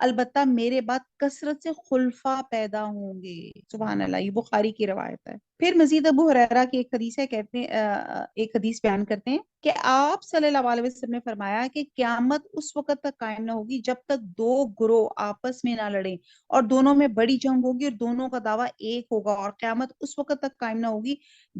البتہ میرے بعد کثرت سے خلفاء پیدا ہوں گے. سبحان اللہ، یہ بخاری کی روایت ہے. پھر مزید ابو ہریرہ کی ایک حدیث ہے، کہتے ہیں ایک حدیث بیان کرتے ہیں کہ آپ صلی اللہ علیہ وسلم نے فرمایا کہ قیامت اس وقت تک قائم نہ ہوگی جب تک دو گروہ آپس میں نہ لڑیں اور دونوں میں بڑی جنگ ہوگی اور دونوں کا دعویٰ ایک ہوگا، اور قیامت اس وقت تک قائم نہ ہوگی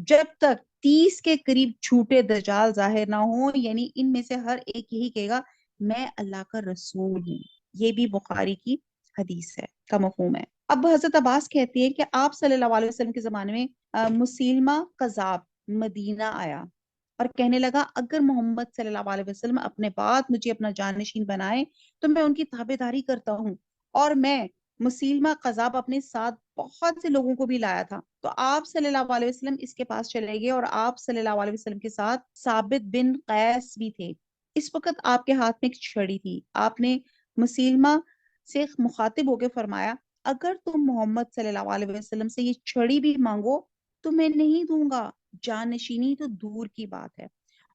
جب تک 30 کے قریب جھوٹے دجال ظاہر نہ ہوں، یعنی ان میں سے ہر ایک یہی کہے گا میں اللہ کا رسول ہوں. یہ بھی بخاری کی حدیث ہے کا مفہوم ہے. اب حضرت عباس کہتے ہیں کہ آپ صلی اللہ علیہ وسلم کے زمانے میں مسیلمہ قذاب مدینہ آیا اور کہنے لگا اگر محمد صلی اللہ علیہ وسلم اپنے بعد مجھے اپنا جانشین بنائے تو میں ان کی تابعداری کرتا ہوں. اور میں مسیلمہ قذاب اپنے ساتھ بہت سے لوگوں کو بھی لایا تھا. تو آپ صلی اللہ علیہ وسلم اس کے پاس چلے گئے اور آپ صلی اللہ علیہ وسلم کے ساتھ ثابت بن قیس بھی تھے. اس وقت آپ کے ہاتھ میں ایک چھڑی تھی. آپ نے مسیلمہ سے مخاطب ہو کے فرمایا اگر تم محمد صلی اللہ علیہ وسلم سے یہ چھڑی بھی مانگو تو میں نہیں دوں گا، جانشینی تو دور کی بات ہے،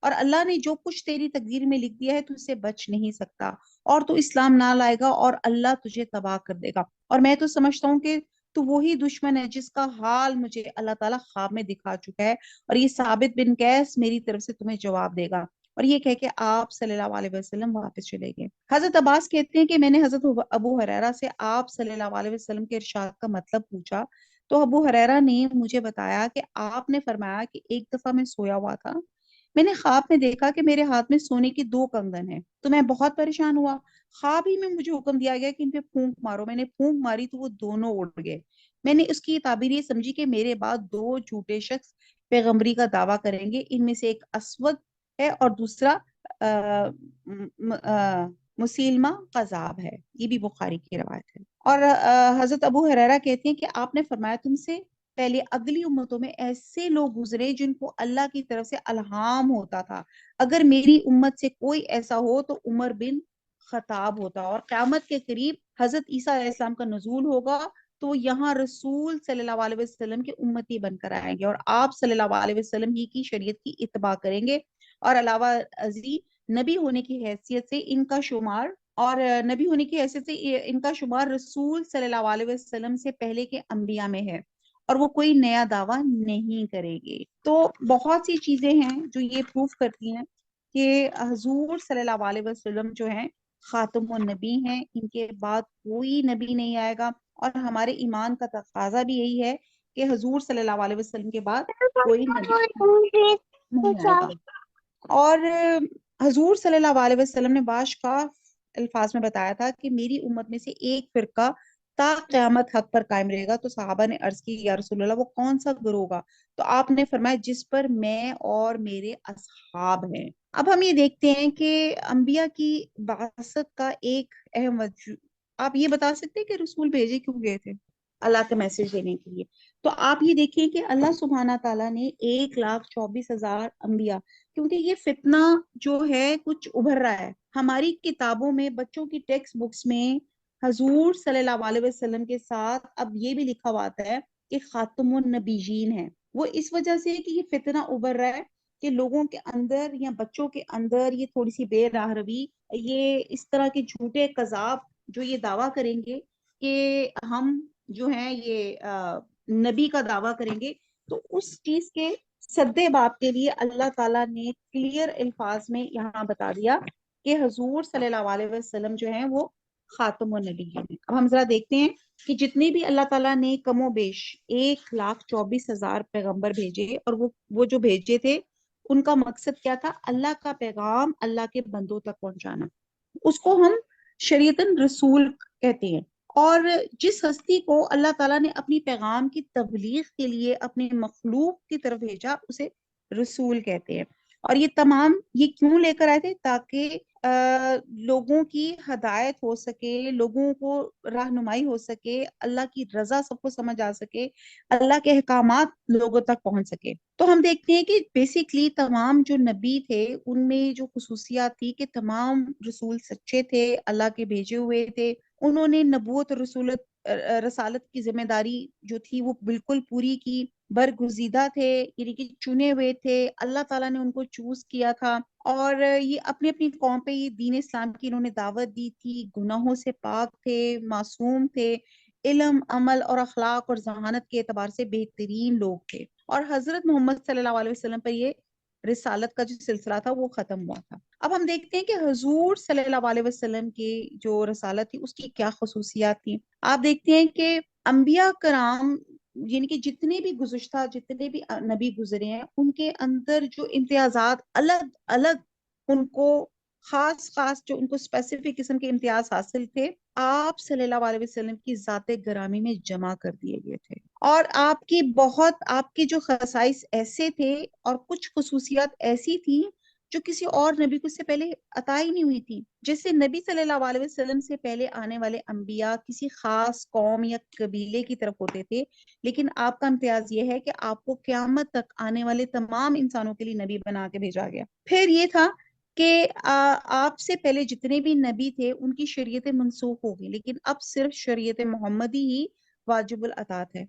اور اللہ نے جو کچھ تیری تقدیر میں لکھ دیا ہے تو اس سے بچ نہیں سکتا، اور تو اسلام نہ لائے گا اور اللہ تجھے تباہ کر دے گا. اور میں تو سمجھتا ہوں کہ تو وہی دشمن ہے جس کا حال مجھے اللہ تعالیٰ خواب میں دکھا چکا ہے، اور یہ ثابت بن قیس میری طرف سے تمہیں جواب دے گا. اور یہ کہہ کے آپ صلی اللہ علیہ وسلم واپس چلے گئے. حضرت عباس کہتے ہیں کہ میں نے حضرت ابو ہریرہ سے آپ صلی اللہ علیہ وسلم کے ارشاد کا مطلب پوچھا تو ابو ہریرہ نے مجھے بتایا کہ آپ نے فرمایا کہ ایک دفعہ میں سویا ہوا تھا، میں نے خواب میں دیکھا کہ میرے ہاتھ میں سونے کی 2 کنگن ہیں، تو میں بہت پریشان ہوا. خواب ہی میں مجھے حکم دیا گیا کہ ان پہ پھونک مارو. میں نے پھونک ماری تو وہ دونوں اڑ گئے. میں نے اس کی تعبیر یہ سمجھی کہ میرے بعد 2 جھوٹے شخص پیغمبری کا دعویٰ کریں گے، ان میں سے ایک اسود ہے اور دوسرا مسیلمہ قذاب ہے. یہ بھی بخاری کی روایت ہے. اور حضرت ابو ہریرہ کہتے ہیں کہ آپ نے فرمایا تم سے پہلے اگلی امتوں میں ایسے لوگ گزرے جن کو اللہ کی طرف سے الہام ہوتا تھا، اگر میری امت سے کوئی ایسا ہو تو عمر بن خطاب ہوتا. اور قیامت کے قریب حضرت عیسیٰ علیہ السلام کا نزول ہوگا تو یہاں رسول صلی اللہ علیہ وسلم کے امتی بن کر آئیں گے اور آپ صلی اللہ علیہ وسلم ہی کی شریعت کی اتباع کریں گے، اور علاوہ ازیں نبی ہونے کی حیثیت سے ان کا شمار رسول صلی اللہ علیہ وسلم سے پہلے کے انبیاء میں ہے، اور وہ کوئی نیا دعویٰ نہیں کرے گے. تو بہت سی چیزیں ہیں جو یہ پروف کرتی ہیں کہ حضور صلی اللہ علیہ وسلم جو ہیں خاتم النبی ہیں، ان کے بعد کوئی نبی نہیں آئے گا، اور ہمارے ایمان کا تقاضا بھی یہی ہے کہ حضور صلی اللہ علیہ وسلم کے بعد کوئی نبی نہیں آئے گا. اور حضور صلی اللہ علیہ وسلم نے باشکاف الفاظ میں بتایا تھا کہ میری امت میں سے ایک فرقہ تا قیامت حق پر قائم رہے گا. تو صحابہ نے عرض کی یا رسول اللہ وہ کون سا گروہ ہوگا؟ تو آپ نے فرمایا جس پر میں اور میرے اصحاب ہیں. اب ہم یہ دیکھتے ہیں کہ انبیاء کی بعثت کا ایک اہم وجہ، آپ یہ بتا سکتے ہیں کہ رسول بھیجے کیوں گئے تھے؟ اللہ کا میسج دینے کے لیے. تو آپ یہ دیکھیں کہ اللہ سبحانہ تعالیٰ نے 1,24,000 انبیاء، کیونکہ یہ فتنہ جو ہے کچھ ابھر رہا ہے ہماری کتابوں میں، بچوں کی ٹیکسٹ بکس میں حضور صلی اللہ علیہ وسلم کے ساتھ اب یہ بھی لکھا ہوا آتا ہے کہ خاتم النبیین ہے. وہ اس وجہ سے کہ یہ فتنہ ابھر رہا ہے کہ لوگوں کے اندر یا بچوں کے اندر یہ تھوڑی سی بے راہ روی، یہ اس طرح کے جھوٹے قذاب جو یہ دعویٰ کریں گے کہ ہم جو ہیں یہ نبی کا دعویٰ کریں گے، تو اس چیز کے سدے باب کے لیے اللہ تعالیٰ نے کلیئر الفاظ میں یہاں بتا دیا کہ حضور صلی اللہ علیہ وسلم جو ہیں وہ خاتم النبی ہیں. اب ہم ذرا دیکھتے ہیں کہ جتنے بھی اللہ تعالیٰ نے کم و بیش 1,24,000 پیغمبر بھیجے، اور وہ جو بھیجے تھے ان کا مقصد کیا تھا؟ اللہ کا پیغام اللہ کے بندوں تک پہنچانا. اس کو ہم شریعتاً رسول کہتے ہیں. اور جس ہستی کو اللہ تعالیٰ نے اپنی پیغام کی تبلیغ کے لیے اپنے مخلوق کی طرف بھیجا اسے رسول کہتے ہیں. اور یہ تمام یہ کیوں لے کر آئے تھے؟ تاکہ لوگوں کی ہدایت ہو سکے، لوگوں کو رہنمائی ہو سکے، اللہ کی رضا سب کو سمجھ آ سکے، اللہ کے احکامات لوگوں تک پہنچ سکے. تو ہم دیکھتے ہیں کہ بیسیکلی تمام جو نبی تھے ان میں جو خصوصیات تھی کہ تمام رسول سچے تھے، اللہ کے بھیجے ہوئے تھے، انہوں نے نبوت اور رسالت کی ذمہ داری جو تھی وہ بالکل پوری کی. برگزیدہ تھے، یعنی کہ چنے ہوئے تھے، اللہ تعالیٰ نے ان کو چوز کیا تھا، اور یہ اپنی اپنی قوم پہ یہ دین اسلام کی انہوں نے دعوت دی تھی، گناہوں سے پاک تھے، معصوم تھے، علم، عمل اور اخلاق اور ذہانت کے اعتبار سے بہترین لوگ تھے، اور حضرت محمد صلی اللہ علیہ وسلم پر یہ رسالت کا جو سلسلہ تھا وہ ختم ہوا تھا۔ اب ہم دیکھتے ہیں کہ حضور صلی اللہ علیہ وسلم کی جو رسالت تھی اس کی کیا خصوصیات تھی۔ آپ دیکھتے ہیں کہ انبیاء کرام، یعنی کہ جتنے بھی گزشتہ جتنے بھی نبی گزرے ہیں، ان کے اندر جو امتیازات الگ الگ، ان کو خاص خاص جو ان کو اسپیسیفک قسم کے امتیاز حاصل تھے، آپ صلی اللہ علیہ وسلم کی ذات گرامی میں جمع کر دیے گئے تھے، اور آپ کے جو خصائص ایسے تھے اور کچھ خصوصیات ایسی تھی جو کسی اور نبی کو اس سے پہلے عطا ہی نہیں ہوئی تھی۔ جیسے نبی صلی اللہ علیہ وسلم سے پہلے آنے والے انبیاء کسی خاص قوم یا قبیلے کی طرف ہوتے تھے، لیکن آپ کا امتیاز یہ ہے کہ آپ کو قیامت تک آنے والے تمام انسانوں کے لیے نبی بنا کے بھیجا گیا۔ پھر یہ تھا کہ آپ سے پہلے جتنے بھی نبی تھے ان کی شریعتیں منسوخ ہو گئی، لیکن اب صرف شریعت محمدی ہی واجب الاطاعت ہے۔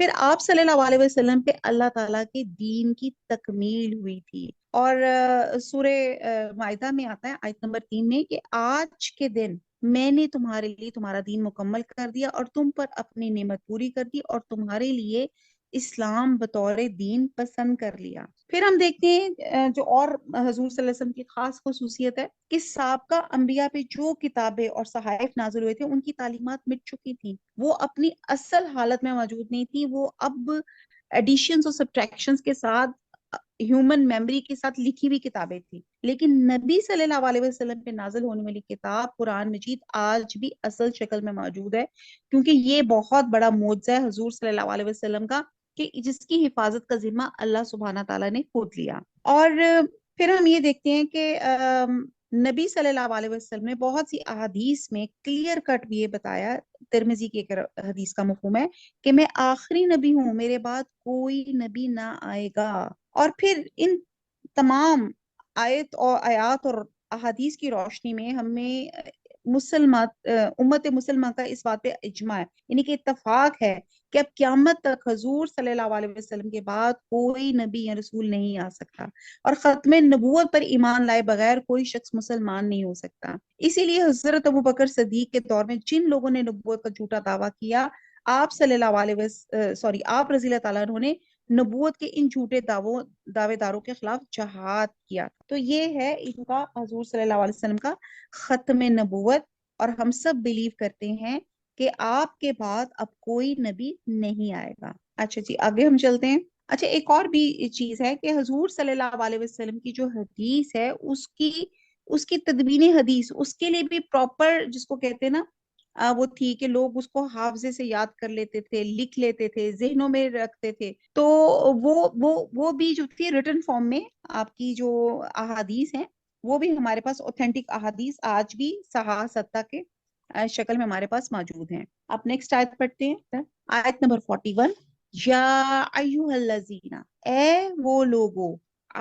پھر آپ صلی اللہ علیہ وسلم پہ اللہ تعالیٰ کے دین کی تکمیل ہوئی تھی، اور سورہ مائدہ میں آتا ہے آیت نمبر 3 میں کہ آج کے دن میں نے تمہارے لیے تمہارا دین مکمل کر دیا اور تم پر اپنی نعمت پوری کر دی اور تمہارے لیے اسلام بطور دین پسند کر لیا۔ پھر ہم دیکھتے ہیں جو اور حضور صلی اللہ علیہ وسلم کی خاص خصوصیت ہے کہ سابقہ انبیاء پہ جو کتابیں اور صحائف نازل ہوئے تھے ان کی تعلیمات مٹ چکی تھیں، وہ اپنی اصل حالت میں موجود نہیں تھی، وہ اب ایڈیشنز اور سبٹریکشنز کے ساتھ ہیومن میموری کے ساتھ لکھی ہوئی کتابیں تھی، لیکن نبی صلی اللہ علیہ وسلم پہ نازل ہونے والی کتاب قرآن مجید آج بھی اصل شکل میں موجود ہے، کیونکہ یہ بہت بڑا معجزہ ہے حضور صلی اللہ علیہ وسلم کا کہ جس کی حفاظت کا ذمہ اللہ سبحانہ تعالیٰ نے خود لیا۔ اور پھر ہم یہ دیکھتے ہیں کہ نبی صلی اللہ علیہ وسلم نے بہت سی احادیث میں کلیئر کٹ بھی یہ بتایا، ترمذی کی ایک حدیث کا مفہوم ہے کہ میں آخری نبی ہوں، میرے بعد کوئی نبی نہ آئے گا۔ اور پھر ان تمام آیات اور احادیث کی روشنی میں ہمیں امت مسلمہ کا اس بات پہ اجماع ہے، یعنی کہ اتفاق ہے کہ اب قیامت تک حضور صلی اللہ علیہ وسلم کے بعد کوئی نبی یا رسول نہیں آ سکتا، اور ختم نبوت پر ایمان لائے بغیر کوئی شخص مسلمان نہیں ہو سکتا۔ اسی لیے حضرت ابوبکر صدیق کے دور میں جن لوگوں نے نبوت کا جھوٹا دعویٰ کیا، آپ صلی اللہ علیہ آپ رضی اللہ تعالیٰ عنہ نے نبوت کے ان جھوٹے دعوے داروں کے خلاف جہاد کیا۔ تو یہ ہے ان کا حضور صلی اللہ علیہ وسلم کا ختم نبوت، اور ہم سب بلیو کرتے ہیں کہ آپ کے بعد اب کوئی نبی نہیں آئے گا۔ اچھا جی، آگے ہم چلتے ہیں۔ اچھا، ایک اور بھی چیز ہے کہ حضور صلی اللہ علیہ وسلم کی جو حدیث ہے اس کی تدوین حدیث، اس کے لیے بھی پراپر جس کو کہتے ہیں نا وہ تھی کہ لوگ اس کو حافظے سے یاد کر لیتے تھے، لکھ لیتے تھے، ذہنوں میں رکھتے تھے، تو وہ بھی جو تھی ریٹن فارم میں آپ کی جو احادیث ہیں وہ بھی ہمارے پاس اوتھینٹک احادیث آج بھی صحاح ستہ کے شکل میں ہمارے پاس موجود ہیں۔ آپ نیکسٹ آیت پڑھتے ہیں، آیت نمبر 41، یا ایھا الذین، اے وہ لوگو،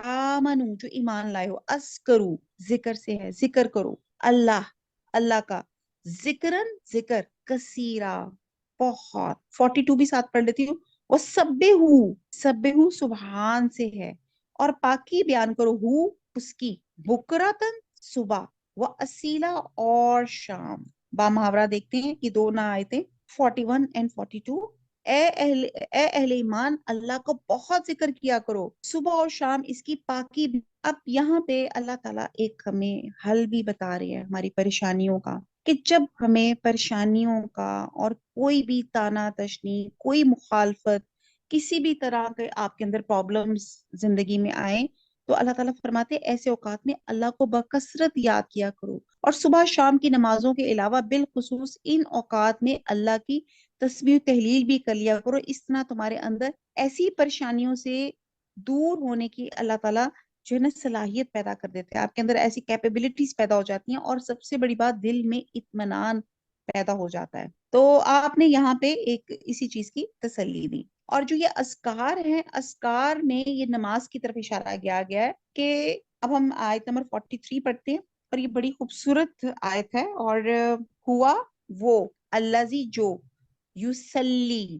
آمنو جو ایمان لائے ہو، اسکرو ذکر سے ہے، ذکر کرو، اللہ کا، ذکر کثیرا بہت، 42 بھی ساتھ پڑھ لیتی ہوں، وہ سبہو سبحان سے ہے، اور پاکی بیان کرو ہو اس کی، بکراتن صبح، وہ اسیلا اور شام۔ با محاورہ دیکھتے ہیں کہ دو نہ آئے تھے 41 and 42۔ اے اہل ایمان، اللہ کو بہت ذکر کیا کرو صبح اور شام، اس کی پاکی بھی۔ اب یہاں پہ اللہ تعالیٰ ایک ہمیں حل بھی بتا رہے ہیں ہماری پریشانیوں کا، کہ جب ہمیں پریشانیوں کا اور کوئی بھی تانا تشنی، کوئی مخالفت، کسی بھی طرح کے آپ کے اندر پرابلمز زندگی میں آئیں، تو اللہ تعالیٰ فرماتے ہیں ایسے اوقات میں اللہ کو بکثرت یاد کیا کرو، اور صبح شام کی نمازوں کے علاوہ بالخصوص ان اوقات میں اللہ کی تسبیح تحلیل بھی کر لیا کرو، اس طرح تمہارے اندر ایسی پریشانیوں سے دور ہونے کی اللہ تعالیٰ جو ہے نا صلاحیت پیدا کر دیتے ہیں، آپ کے اندر ایسی کیپیبلٹیز پیدا ہو جاتی ہیں، اور سب سے بڑی بات دل میں اطمینان پیدا ہو جاتا ہے۔ تو آپ نے یہاں پہ ایک اسی چیز کی تسلی دی۔ اور جو یہ اذکار ہیں، اذکار میں یہ نماز کی طرف اشارہ کیا گیا ہے کہ اب ہم آیت نمبر 43 پڑھتے ہیں، اور یہ بڑی خوبصورت آیت ہے، اور ہوا وہ الذی جو یوسلی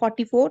44,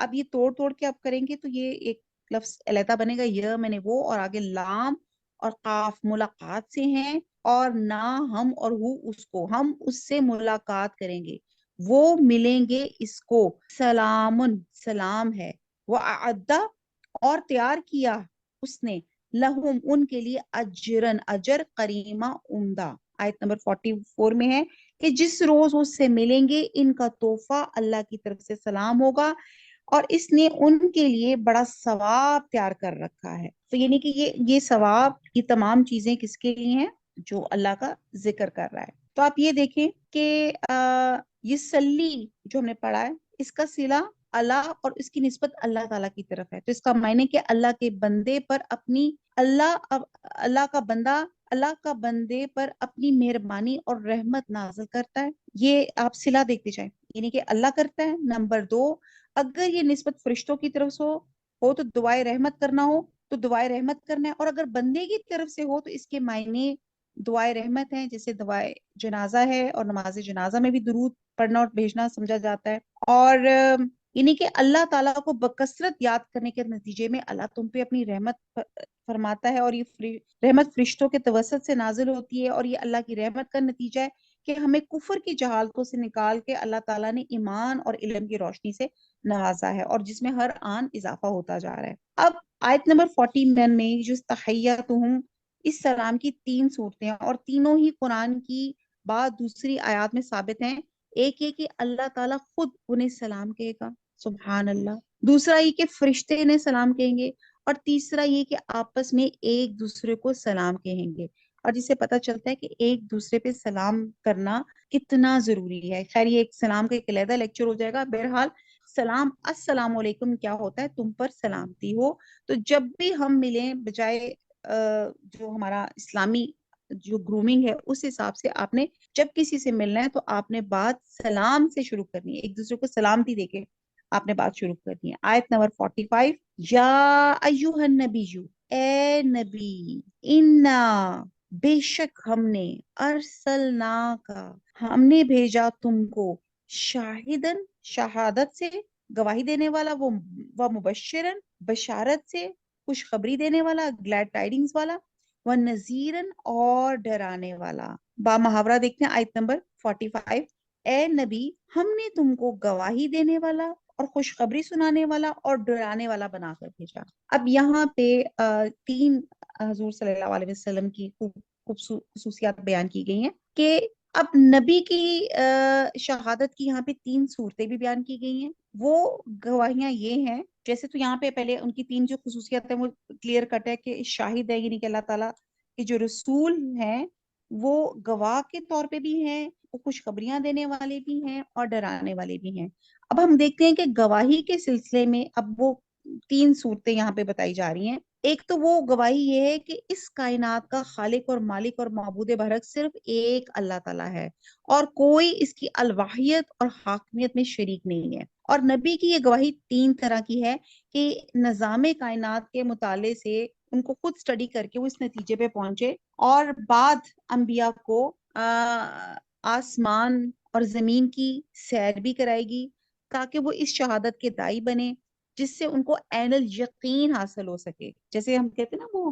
اب یہ توڑ توڑ کے آپ کریں گے تو یہ ایک لفظ علیحدہ بنے گا، یہ میں نے وہ، اور آگے لام اور قاف ملاقات سے ہیں، اور نہ ہم اور ہو اس کو، ہم اس سے ملاقات کریں گے، وہ ملیں گے اس کو، سلامن سلام ہے، وہ اعدہ اور تیار کیا اس نے، لہم ان کے لیے، اجرن اجر، کریمہ عمدہ۔ آیت نمبر 44 میں ہے کہ جس روز اس سے ملیں گے ان کا تحفہ اللہ کی طرف سے سلام ہوگا، اور اس نے ان کے لیے بڑا ثواب تیار کر رکھا ہے۔ تو یعنی کہ یہ ثواب، یہ تمام چیزیں کس کے لیے ہیں؟ جو اللہ کا ذکر کر رہا ہے۔ تو آپ یہ دیکھیں کہ یہ سلی جو ہم نے پڑھا ہے، اس کا صلہ اللہ اور اس کی نسبت اللہ تعالیٰ کی طرف ہے، تو اس کا معنی کہ اللہ کے بندے پر اپنی اللہ کا بندے پر اپنی مہربانی اور رحمت نازل کرتا ہے۔ یہ آپ صلہ دیکھتے جائیں، یعنی کہ اللہ کرتا ہے۔ نمبر 2، اگر یہ نسبت فرشتوں کی طرف سے ہو تو دعائے رحمت کرنا ہو تو دعائے رحمت کرنا ہے، اور اگر بندے کی طرف سے ہو تو اس کے معنی دعائے رحمت ہیں، جیسے دعائے جنازہ ہے، اور نماز جنازہ میں بھی درود پڑھنا اور بھیجنا سمجھا جاتا ہے۔ اور یعنی کہ اللہ تعالیٰ کو بکثرت یاد کرنے کے نتیجے میں اللہ تم پہ اپنی رحمت فرماتا ہے، اور یہ رحمت فرشتوں کے توسط سے نازل ہوتی ہے، اور یہ اللہ کی رحمت کا نتیجہ ہے کہ ہمیں کفر کی جہالتوں سے نکال کے اللہ تعالیٰ نے ایمان اور علم کی روشنی سے نوازا ہے، اور جس میں ہر آن اضافہ ہوتا جا رہا ہے۔ اب آیت نمبر 41 میں جو تحیاتہم، اس سلام کی 3 صورتیں ہیں، اور تینوں ہی قرآن کی بعد دوسری آیات میں ثابت ہیں۔ ایک یہ کہ اللہ تعالیٰ خود انہیں سلام کہے گا، سبحان اللہ، دوسرا یہ کہ فرشتے انہیں سلام کہیں گے، اور تیسرا یہ کہ آپس میں ایک دوسرے کو سلام کہیں گے، اور جسے پتہ چلتا ہے کہ ایک دوسرے پہ سلام کرنا کتنا ضروری ہے۔ خیر یہ ایک سلام کا ایک علیحدہ لیکچر ہو جائے گا۔ بہرحال سلام، السلام علیکم کیا ہوتا ہے؟ تم پر سلامتی ہو۔ تو جب بھی ہم ملیں، بجائے جو ہمارا اسلامی جو گرومنگ ہے اس حساب سے آپ نے جب کسی سے ملنا ہے تو آپ نے بات سلام سے شروع کرنی ہے، ایک دوسرے کو سلامتی دے کے آپ نے بات شروع کرنی ہے۔ آیت نمبر 45، یا ایوہ النبی، اے نبی، انا بے شک ہم نے، ارسلنا کا ہم نے بھیجا تم کو، شاہدن شہادت سے، گواہی دینے والا، وہ مبشرن بشارت سے، خوشخبری دینے والا، گلیڈ ٹائڈنگز والا، وہ نذیرن اور ڈرانے والا۔ با محاورہ دیکھتے ہیں آیت نمبر 45، اے نبی ہم نے تم کو گواہی دینے والا اور خوشخبری سنانے والا اور ڈرانے والا بنا کر بھیجا۔ اب یہاں پہ 3 حضور صلی اللہ علیہ وسلم کی خصوصیات بیان کی گئی ہیں کہ اب نبی کی شہادت کی یہاں پہ 3 صورتیں بھی بیان کی گئی ہیں۔ وہ گواہیاں یہ ہیں، جیسے تو یہاں پہ پہلے ان کی 3 جو خصوصیات ہیں وہ کلیئر کٹ ہے کہ شاہد ہے، یعنی کہ اللہ تعالیٰ کے جو رسول ہیں وہ گواہ کے طور پہ بھی ہیں، وہ خوشخبریاں دینے والے بھی ہیں اور ڈرانے والے بھی ہیں۔ اب ہم دیکھتے ہیں کہ گواہی کے سلسلے میں اب وہ 3 صورتیں یہاں پہ بتائی جا رہی ہیں۔ ایک تو وہ گواہی یہ ہے کہ اس کائنات کا خالق اور مالک اور معبود برحق صرف ایک اللہ تعالیٰ ہے، اور کوئی اس کی الوہیت اور حاکمیت میں شریک نہیں ہے۔ اور نبی کی یہ گواہی 3 طرح کی ہے کہ نظام کائنات کے مطالعے سے ان کو خود اسٹڈی کر کے وہ اس نتیجے پہ پہنچے، اور بعد انبیاء کو آسمان اور زمین کی سیر بھی کرائے گی تاکہ وہ اس شہادت کے دائی بنے، جس سے ان کو عین الیقین حاصل ہو سکے۔ جیسے ہم کہتے ہیں نا وہ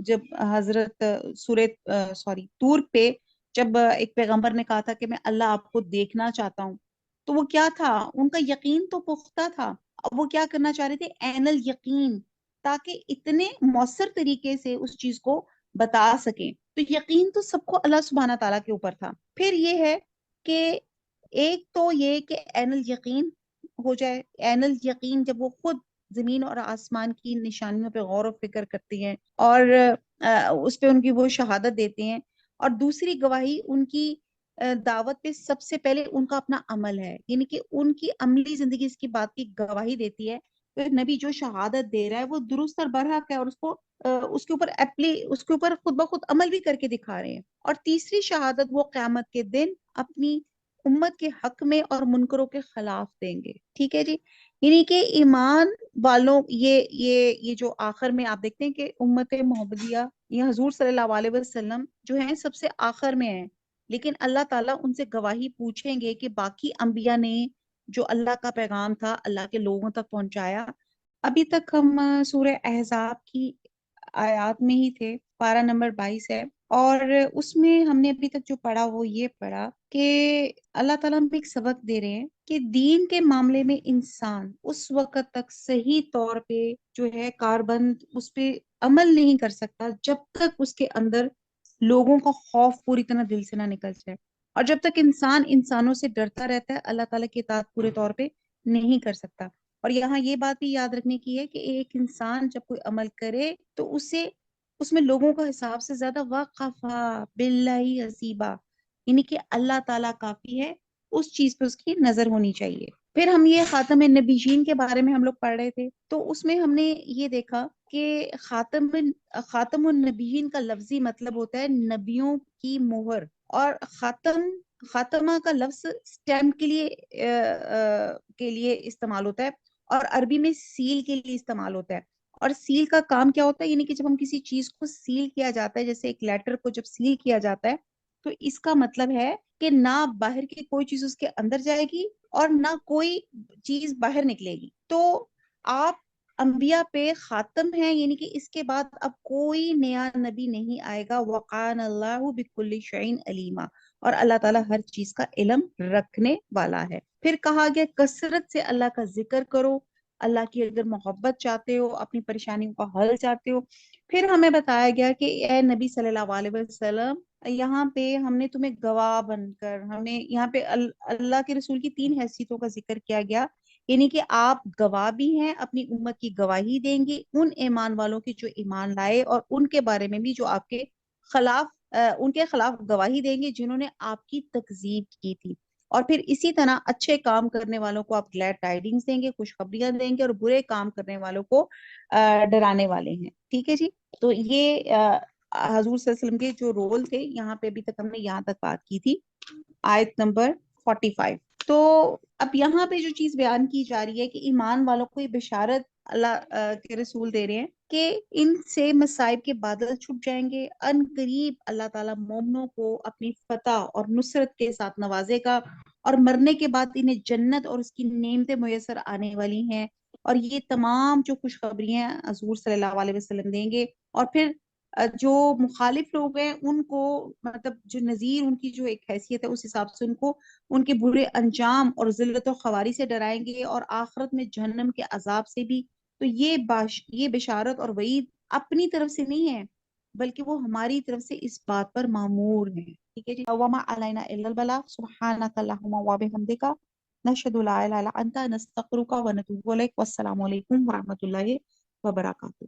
جب حضرت طور پہ جب ایک پیغمبر نے کہا تھا کہ میں اللہ آپ کو دیکھنا چاہتا ہوں، تو وہ کیا تھا؟ ان کا یقین تو پختہ تھا، اب وہ کیا کرنا چاہ رہے تھے؟ عین الیقین، تاکہ اتنے مؤثر طریقے سے اس چیز کو بتا سکیں۔ تو یقین تو سب کو اللہ سبحانہ تعالیٰ کے اوپر تھا۔ پھر یہ ہے کہ ایک تو یہ کہ عین الیقین ہو جائے، عین الیقین جب وہ خود زمین اور آسمان کی نشانیوں پہ غور و فکر کرتی ہیں اور اس پہ ان کی وہ شہادت دیتے ہیں، اور دوسری گواہی ان کی دعوت پہ سب سے پہلے ان کا اپنا عمل ہے، یعنی کہ ان کی عملی زندگی اس کی بات کی گواہی دیتی ہے۔ تو نبی جو شہادت دے رہا ہے وہ درست اور برحق ہے، اور اس کے اوپر خود بخود عمل بھی کر کے دکھا رہے ہیں۔ اور تیسری شہادت وہ قیامت کے دن اپنی امت کے حق میں اور منکروں کے خلاف دیں گے۔ ٹھیک ہے جی، یعنی کہ ایمان والوں یہ جو آخر میں آپ دیکھتے ہیں کہ امت محمدیہ یہ حضور صلی اللہ علیہ وسلم جو ہیں سب سے آخر میں ہیں، لیکن اللہ تعالیٰ ان سے گواہی پوچھیں گے کہ باقی انبیاء نے جو اللہ کا پیغام تھا اللہ کے لوگوں تک پہنچایا۔ ابھی تک ہم سورہ احزاب کی آیات میں ہی تھے، پارہ نمبر 22 ہے، اور اس میں ہم نے ابھی تک جو پڑھا وہ یہ پڑھا کہ اللہ تعالیٰ ہمیں ایک سبق دے رہے ہیں کہ دین کے معاملے میں انسان اس وقت تک صحیح طور پہ جو ہے کاربند اس پہ عمل نہیں کر سکتا جب تک اس کے اندر لوگوں کا خوف پوری طرح دل سے نہ نکل جائے، اور جب تک انسان انسانوں سے ڈرتا رہتا ہے اللہ تعالیٰ کی اطاعت پورے طور پہ نہیں کر سکتا۔ اور یہاں یہ بات بھی یاد رکھنے کی ہے کہ ایک انسان جب کوئی عمل کرے تو اسے اس میں لوگوں کا حساب سے زیادہ وقفا باللہ حسیبا، یعنی کہ اللہ تعالیٰ کافی ہے، اس چیز پہ اس کی نظر ہونی چاہیے۔ پھر ہم یہ خاتم النبیین کے بارے میں ہم لوگ پڑھ رہے تھے، تو اس میں ہم نے یہ دیکھا کہ خاتم النبیین کا لفظی مطلب ہوتا ہے نبیوں کی مہر، اور خاتمہ کا لفظ اسٹیمپ کے لیے استعمال ہوتا ہے، اور عربی میں سیل کے لیے استعمال ہوتا ہے۔ اور سیل کا کام کیا ہوتا ہے، یعنی کہ جب ہم کسی چیز کو سیل کیا جاتا ہے، جیسے ایک لیٹر کو جب سیل کیا جاتا ہے تو اس کا مطلب ہے کہ نہ باہر کی کوئی چیز اس کے اندر جائے گی اور نہ کوئی چیز باہر نکلے گی۔ تو آپ انبیاء پہ خاتم ہیں، یعنی کہ اس کے بعد اب کوئی نیا نبی نہیں آئے گا۔ وَقَانَ اللَّهُ بِكُلِّ شَيْءٍ عَلِيمًا، اور اللہ تعالیٰ ہر چیز کا علم رکھنے والا ہے۔ پھر کہا گیا کثرت سے اللہ کا ذکر کرو، اللہ کی اگر محبت چاہتے ہو، اپنی پریشانیوں کا حل چاہتے ہو۔ پھر ہمیں بتایا گیا کہ اے نبی صلی اللہ علیہ وسلم، یہاں پہ ہم نے تمہیں گواہ بن کر، ہمیں یہاں پہ اللہ کے رسول کی 3 حیثیتوں کا ذکر کیا گیا، یعنی کہ آپ گواہ بھی ہیں، اپنی امت کی گواہی دیں گے ان ایمان والوں کی جو ایمان لائے، اور ان کے بارے میں بھی جو آپ کے خلاف ان کے خلاف گواہی دیں گے جنہوں نے آپ کی تکذیب کی تھی۔ اور پھر اسی طرح اچھے کام کرنے والوں کو آپ گلیڈ ٹائیڈنگز دیں گے، خوشخبریاں دیں گے، اور برے کام کرنے والوں کو ڈرانے والے ہیں۔ ٹھیک ہے جی، تو یہ حضور صلی اللہ علیہ وسلم کے جو رول تھے یہاں پہ ابھی تک ہم نے یہاں تک بات کی تھی، آیت نمبر 45۔ تو اب یہاں پہ جو چیز بیان کی جا رہی ہے کہ ایمان والوں کو یہ بشارت اللہ کے رسول دے رہے ہیں کہ ان سے مصائب کے بادل چھپ جائیں گے، ان قریب اللہ تعالیٰ مومنوں کو اپنی فتح اور نصرت کے ساتھ نوازے گا، اور مرنے کے بعد انہیں جنت اور اس کی نعمتیں میسر آنے والی ہیں، اور یہ تمام جو خوشخبریاں حضور صلی اللہ علیہ وسلم دیں گے۔ اور پھر جو مخالف لوگ ہیں ان کو، مطلب جو نذیر ان کی جو ایک حیثیت ہے اس حساب سے ان کو ان کے برے انجام اور ذلت و خواری سے ڈرائیں گے، اور آخرت میں جہنم کے عذاب سے بھی۔ تو یہ بشارت اور وعید اپنی طرف سے نہیں ہے، بلکہ وہ ہماری طرف سے اس بات پر مامور ہے۔ ٹھیک ہے جی، وما علینا الا البلاغ، سبحانک اللہم وبحمدک، نشہد لا الہ الا انت، نستغفرک ونتوب الیک، والسلام علیکم ورحمۃ اللہ وبرکاتہ۔